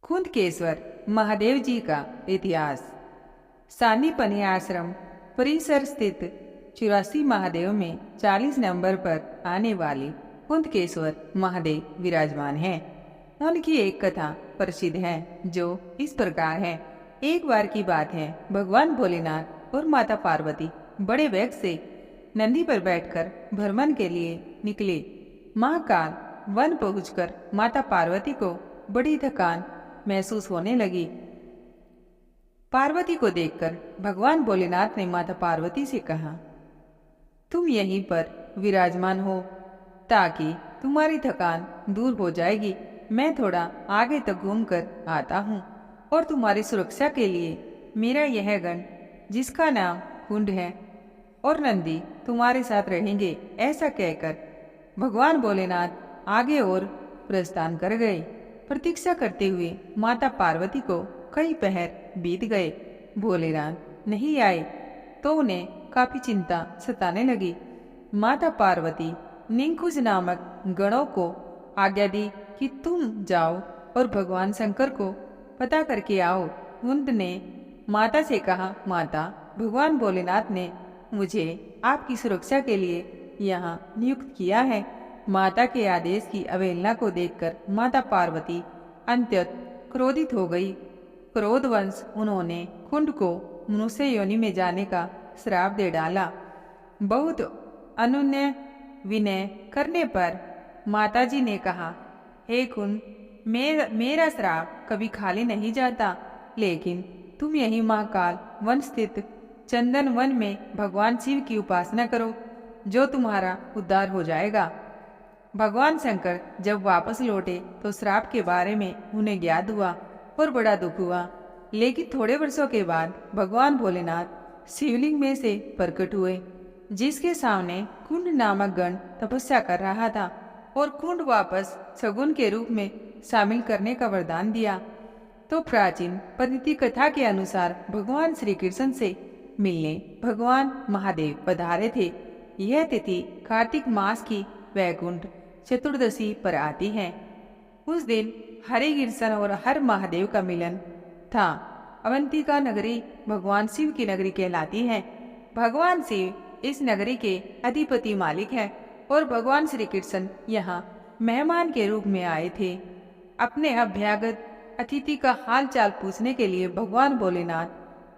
कुंदकेश्वर महादेव जी का इतिहास। सानीपनी आश्रम परिसर स्थित 84 महादेव में 40 नंबर पर आने वाले कुंदकेश्वर महादेव विराजमान हैं। उनकी एक कथा प्रसिद्ध है जो इस प्रकार है। एक बार की बात है, भगवान भोलेनाथ और माता पार्वती बड़े वेग से नंदी पर बैठकर भ्रमण के लिए निकले। महाकाल वन पहुंचकर माता पार्वती को बड़ी थकान महसूस होने लगी। पार्वती को देखकर भगवान भोलेनाथ ने माता पार्वती से कहा, तुम यहीं पर विराजमान हो ताकि तुम्हारी थकान दूर हो जाएगी। मैं थोड़ा आगे तक घूमकर आता हूँ और तुम्हारी सुरक्षा के लिए मेरा यह गण जिसका नाम कुंड है और नंदी तुम्हारे साथ रहेंगे। ऐसा कहकर भगवान भोलेनाथ आगे और प्रस्थान कर गए। प्रतीक्षा करते हुए माता पार्वती को कई पहर बीत गए। भोलेनाथ नहीं आए तो उन्हें काफी चिंता सताने लगी। माता पार्वती ने कुछ नामक गणों को आज्ञा दी कि तुम जाओ और भगवान शंकर को पता करके आओ। कुंद ने माता से कहा, माता, भगवान भोलेनाथ ने मुझे आपकी सुरक्षा के लिए यहाँ नियुक्त किया है। माता के आदेश की अवहेलना को देखकर माता पार्वती अत्यंत क्रोधित हो गई। क्रोधवश उन्होंने कुंड को मनुष्य योनि में जाने का श्राप दे डाला। बहुत अनुनय विनय करने पर माताजी ने कहा, हे कुंद, मेरा श्राप कभी खाली नहीं जाता, लेकिन तुम यही महाकाल वन स्थित चंदन वन में भगवान शिव की उपासना करो, जो तुम्हारा उद्धार हो जाएगा। भगवान शंकर जब वापस लौटे तो श्राप के बारे में उन्हें ज्ञात हुआ और बड़ा दुख हुआ। लेकिन थोड़े वर्षों के बाद भगवान भोलेनाथ शिवलिंग में से प्रकट हुए, जिसके सामने कुंड नामक गण तपस्या कर रहा था, और कुंड वापस सगुन के रूप में शामिल करने का वरदान दिया। तो प्राचीन पद्धति कथा के अनुसार भगवान श्री कृष्ण से मिलने भगवान महादेव पधारे थे। यह तिथि कार्तिक मास की वैकुंठ चतुर्दशी पर आती है। उस दिन हरे गिरसन और हर महादेव का मिलन था। अवंतिका नगरी भगवान शिव की नगरी कहलाती है। भगवान शिव इस नगरी के अधिपति मालिक हैं और भगवान श्री कृष्ण यहाँ मेहमान के रूप में आए थे। अपने अभ्यागत अतिथि का हाल चाल पूछने के लिए भगवान भोलेनाथ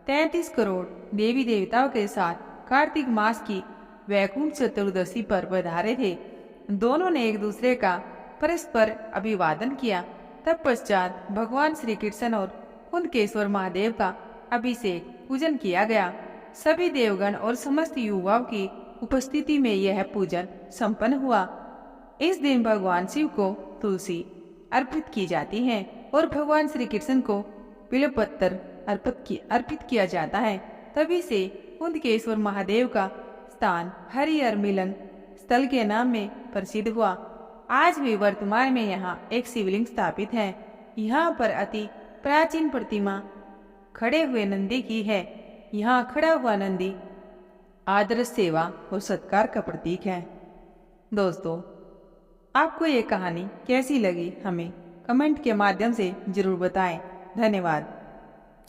33 करोड़ देवी देवताओं के साथ कार्तिक मास की वैकुंठ चतुर्दशी पर पधारे थे। दोनों ने एक दूसरे का परस्पर अभिवादन किया। तत्पश्चात भगवान श्री कृष्ण और कुंदकेश्वर महादेव का अभिषेक पूजन किया गया। सभी देवगण और समस्त युवाओं की उपस्थिति में यह पूजन संपन्न हुआ। इस दिन भगवान शिव को तुलसी अर्पित की जाती है और भगवान श्री कृष्ण को बिल्वपत्र अर्पित किया जाता है। तभी से कुंदकेश्वर महादेव का स्थान हरिहर मिलन स्थल के नाम में प्रसिद्ध हुआ। आज भी वर्तमान में यहाँ एक शिवलिंग स्थापित है। यहाँ पर अति प्राचीन प्रतिमा खड़े हुए नंदी की है। यहाँ खड़ा हुआ नंदी आदर, सेवा और सत्कार का प्रतीक है। दोस्तों, आपको ये कहानी कैसी लगी हमें कमेंट के माध्यम से जरूर बताएं। धन्यवाद।